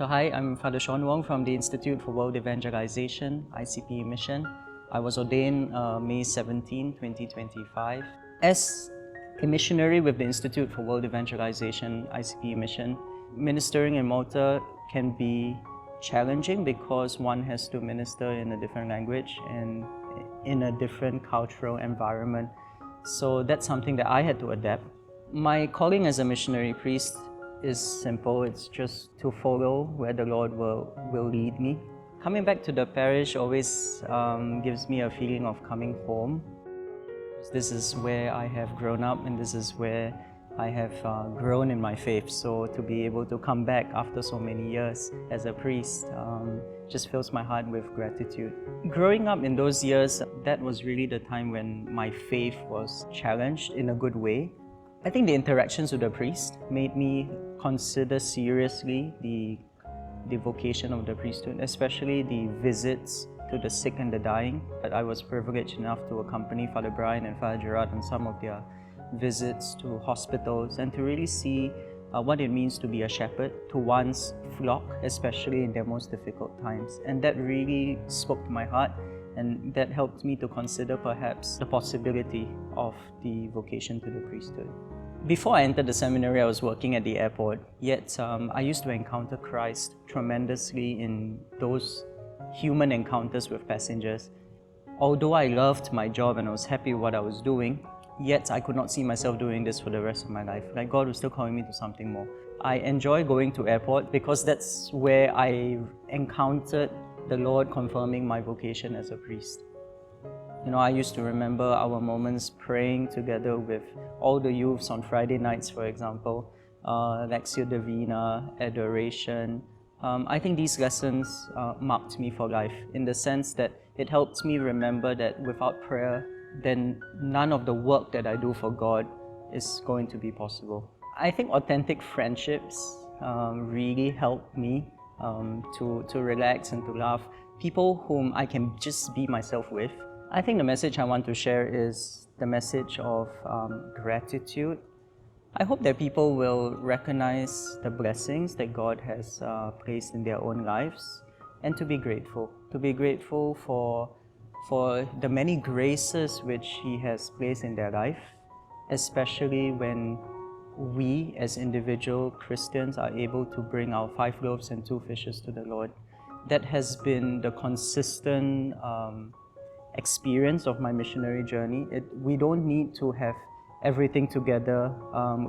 So hi, I'm Father Shawn Wong from the Institute for World Evangelization, ICPE Mission. I was ordained May 17, 2025. As a missionary with the Institute for World Evangelization, ICPE Mission, ministering in Malta can be challenging because one has to minister in a different language and in a different cultural environment. So that's something that I had to adapt. My calling as a missionary priest is simple. It's just to follow where the Lord will lead me. Coming back to the parish always gives me a feeling of coming home. This is where I have grown up and this is where I have grown in my faith. So to be able to come back after so many years as a priest just fills my heart with gratitude. Growing up in those years, that was really the time when my faith was challenged in a good way. I think the interactions with the priest made me consider seriously the vocation of the priesthood, especially the visits to the sick and the dying. But I was privileged enough to accompany Father Brian and Father Gerard on some of their visits to hospitals and to really see what it means to be a shepherd to one's flock, especially in their most difficult times. And that really spoke to my heart, and that helped me to consider perhaps the possibility of the vocation to the priesthood. Before I entered the seminary, I was working at the airport, yet I used to encounter Christ tremendously in those human encounters with passengers. Although I loved my job and I was happy with what I was doing, yet I could not see myself doing this for the rest of my life. Like God was still calling me to something more. I enjoy going to airport because that's where I encountered the Lord confirming my vocation as a priest. You know, I used to remember our moments praying together with all the youths on Friday nights, for example, Lectio Divina, Adoration. I think these lessons marked me for life in the sense that it helped me remember that without prayer, then none of the work that I do for God is going to be possible. I think authentic friendships really help me to relax and to laugh. People whom I can just be myself with. I think the message I want to share is the message of gratitude. I hope that people will recognize the blessings that God has placed in their own lives and to be grateful. To be grateful for the many graces which He has placed in their life, especially when we as individual Christians are able to bring our 5 loaves and 2 fishes to the Lord. That has been the consistent experience of my missionary journey. We don't need to have everything together.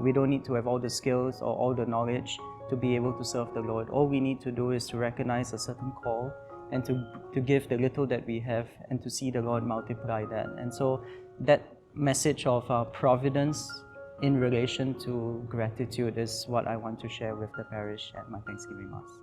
We don't need to have all the skills or all the knowledge to be able to serve the Lord. All we need to do is to recognize a certain call and to give the little that we have and to see the Lord multiply that. And so that message of providence in relation to gratitude is what I want to share with the parish at my Thanksgiving Mass.